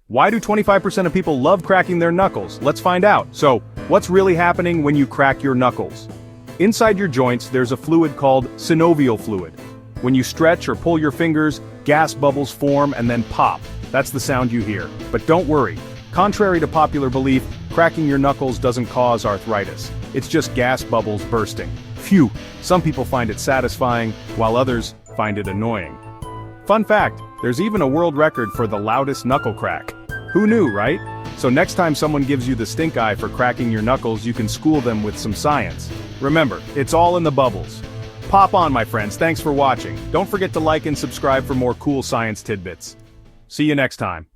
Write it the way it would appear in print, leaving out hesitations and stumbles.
Why do 25% of people love cracking their knuckles? Let's find out. So, what's really happening when you crack your knuckles? Inside your joints, there's a fluid called synovial fluid. When you stretch or pull your fingers, gas bubbles form and then pop. That's the sound you hear. But don't worry. Contrary to popular belief, cracking your knuckles doesn't cause arthritis. It's just gas bubbles bursting. Phew! Some people find it satisfying, while others find it annoying. Fun fact, there's even a world record for the loudest knuckle crack. Who knew, right? So next time someone gives you the stink eye for cracking your knuckles, you can school them with some science. Remember, it's all in the bubbles. Pop on, my friends, thanks for watching. Don't forget to like and subscribe for more cool science tidbits. See you next time.